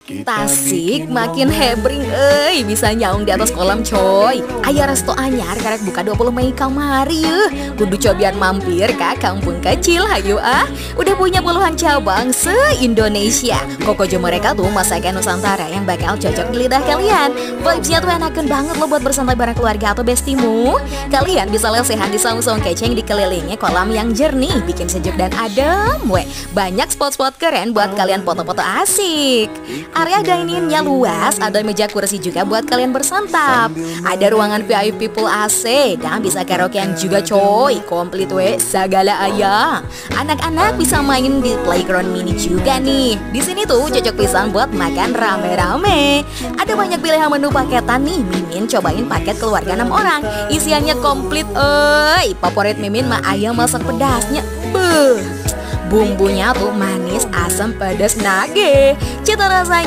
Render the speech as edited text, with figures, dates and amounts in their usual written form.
Tasik makin hebring bisa nyaung di atas kolam coy. Aya resto anyar karek buka 20 Mei kamari kudu cobian mampir ke kampung kecil hayu udah punya puluhan cabang se-Indonesia. Kokojo mereka tuh masakan Nusantara yang bakal cocok di lidah kalian. Vibesnya tuh enakan banget loh buat bersantai bareng keluarga atau bestimu. Kalian bisa lesehan di saung-saung keceng dikelilingi kolam yang jernih, bikin sejuk dan adem. Banyak spot-spot keren buat kalian foto-foto asik. Area dining-nya luas, ada meja kursi juga buat kalian bersantap. Ada ruangan VIP full AC dan bisa karaokean juga coy. Komplit segala aya. Anak-anak bisa main di playground mini juga nih. Di sini tuh cocok pisan buat makan rame-rame. Ada banyak pilihan menu paketan nih. Mimin cobain paket keluarga 6 orang. Isiannya komplit favorit Mimin mah ayam masak pedasnya. Bumbunya tuh manis, asam, pedas, nage. Cita rasanya